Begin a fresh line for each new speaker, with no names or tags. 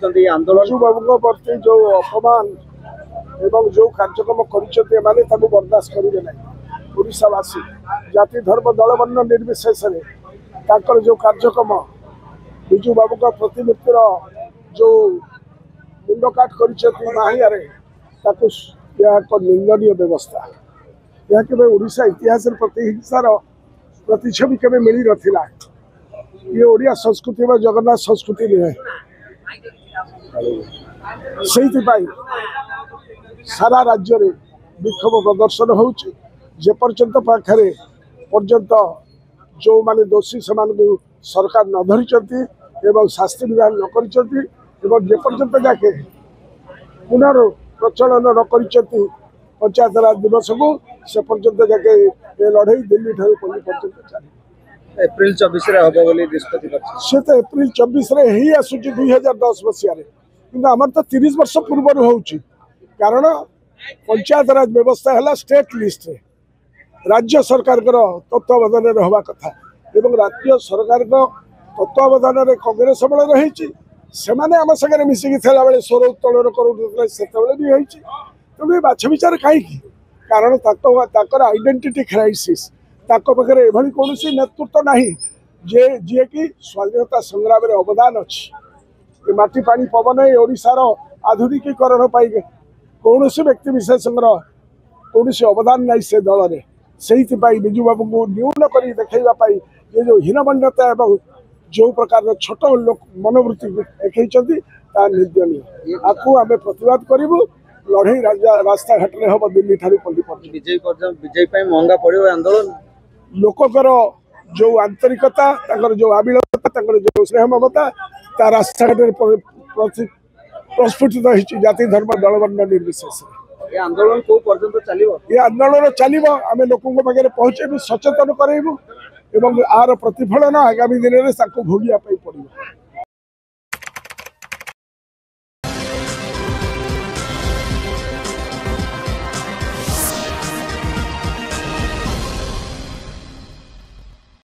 आंदोलन बाबू प्रति जो अपमान एवं जो कार्यक्रम कर बर्दाश्त करेंगे ना ओडावासी जाति धर्म दल वर्ण निर्विशेष जो कार्यक्रम विजु बाबू का प्रतिमूर्तिर जो मुंडकाट कर निंदनीय व्यवस्था यह के ओडिशा इतिहास प्रतिहिंसार प्रतिछवि के मिल नथिला ये ओडिया संस्कृति व जगन्नाथ संस्कृति नुहे सारा राज्य रे विक्षोभ प्रदर्शन होपर्यंत पाखे पर्यंत जो माने दोषी से सरकार न धरी शास्ति विधान न करपर्यंत जाके पुनर् प्रचलन न कर पंचायत राज दिवस को से पर्यंत जाके लड़े दिल्ली ठार पल्ली पर्यंत चली
एप्रिल 24 रे हबो बोली निष्पत्ति
से तो एप्रिल 24 रे ही आसुची 2010 मसीह कि आमर तो 30 वर्ष पूर्व होउची कारण पंचायत राज व्यवस्था है स्टेट लिस्ट रे राज्य सरकार तत्वावधान रहवा कथा एवं राज्य सरकार तत्वावधान कांग्रेस बल रही से आम सागर मिसिकी थेला बेले स्वर उत्तोलन कर भी होती तेणु बाछ विचार कहीं कारण ताकर आइडेंटिटी क्राइसिस पाखे एभली कौन नेतृत्व ना जे जी कि स्वाधीनता संग्राम में अवदान अच्छी माटी पानी पवन ओडार आधुनिकीकरण पाई कौन व्यक्ति विशेष कौन अवदान ना से दल में से विजु बाबू को न्यून कर देखा ये जो हीनमन्यता एवं जो प्रकार छोट लोक मनोवृत्ति देखते निंदनीय आपको आम प्रतिवाद करूँ लड़े रास्ता घाट में हम दिल्ली ठार पल्ली
विजय महंगा पड़ो आंदोलन
लोकर जो आंतरिकता जो आबिलता जो स्नेह ममता ता रास्ता घाट प्रस्फुटित होती जाति धर्म दल वर्ण निर्विशेष
ये आंदोलन को पर्यंत चलिबो
ये आंदोलन चलिबो आम लोकों पाखे पहुँचे सचेतन करेबू एवं आर प्रतिफलन आगामी दिन में भोगिया पड़ो।